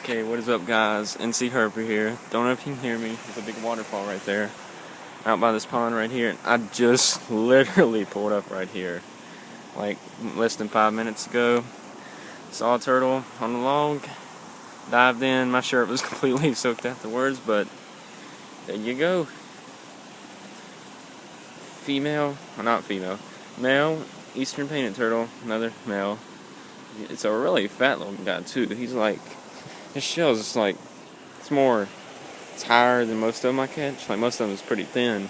Okay, what is up, guys? NC Herper here. Don't know if you can hear me. There's a big waterfall right there, out by this pond right here. I just literally pulled up right here, like less than 5 minutes ago. Saw a turtle on the log, dived in. My shirt was completely soaked afterwards, but there you go. Male, eastern painted turtle, another male. It's a really fat little guy too. His shell's just like, it's higher than most of them I catch. Like, most of them is pretty thin.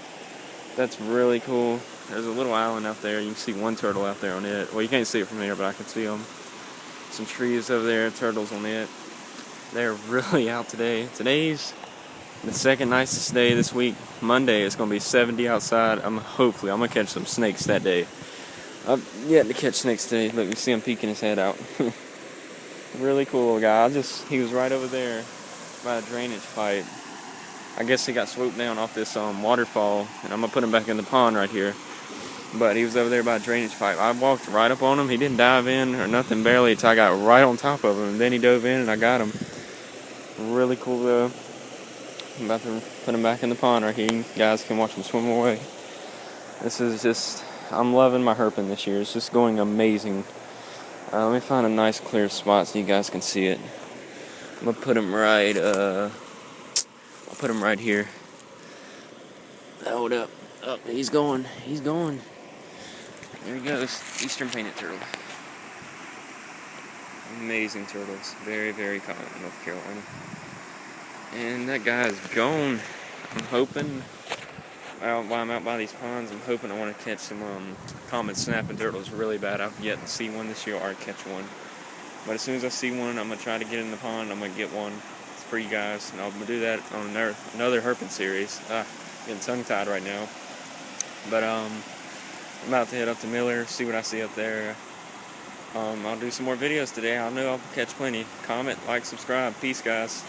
That's really cool. There's a little island out there. You can see one turtle out there on it. Well, you can't see it from here, but I can see them. Some trees over there, turtles on it. They're really out today. Today's the second nicest day this week. Monday it's gonna be 70 outside. I'm gonna catch some snakes that day. I've yet to catch snakes today. Look, you see him peeking his head out. Really cool guy. He was right over there by a drainage pipe. I guess he got swooped down off this waterfall, and I'm gonna put him back in the pond right here. But he was over there by a drainage pipe. I walked right up on him. He didn't dive in or nothing, barely, until I got right on top of him, and then he dove in and I got him. Really cool though. I'm about to put him back in the pond right here. You guys can watch him swim away. I'm loving my herping this year. It's just going amazing. Let me find a nice clear spot so you guys can see it. I'm gonna put him right, I'll put him right here. Hold up. Oh, he's going. There he goes. Eastern painted turtle. Amazing turtles. Very, very common in North Carolina. And that guy is gone. I'm hoping, while I'm out by these ponds, I want to catch some common snapping turtles really bad. I've yet to see one this year or catch one. But as soon as I see one, I'm going to try to get in the pond. I'm going to get one. It's for you guys. And I'm going to do that on another herping series. Getting tongue-tied right now. But I'm about to head up to Miller, see what I see up there. I'll do some more videos today. I know I'll catch plenty. Comment, like, subscribe. Peace, guys.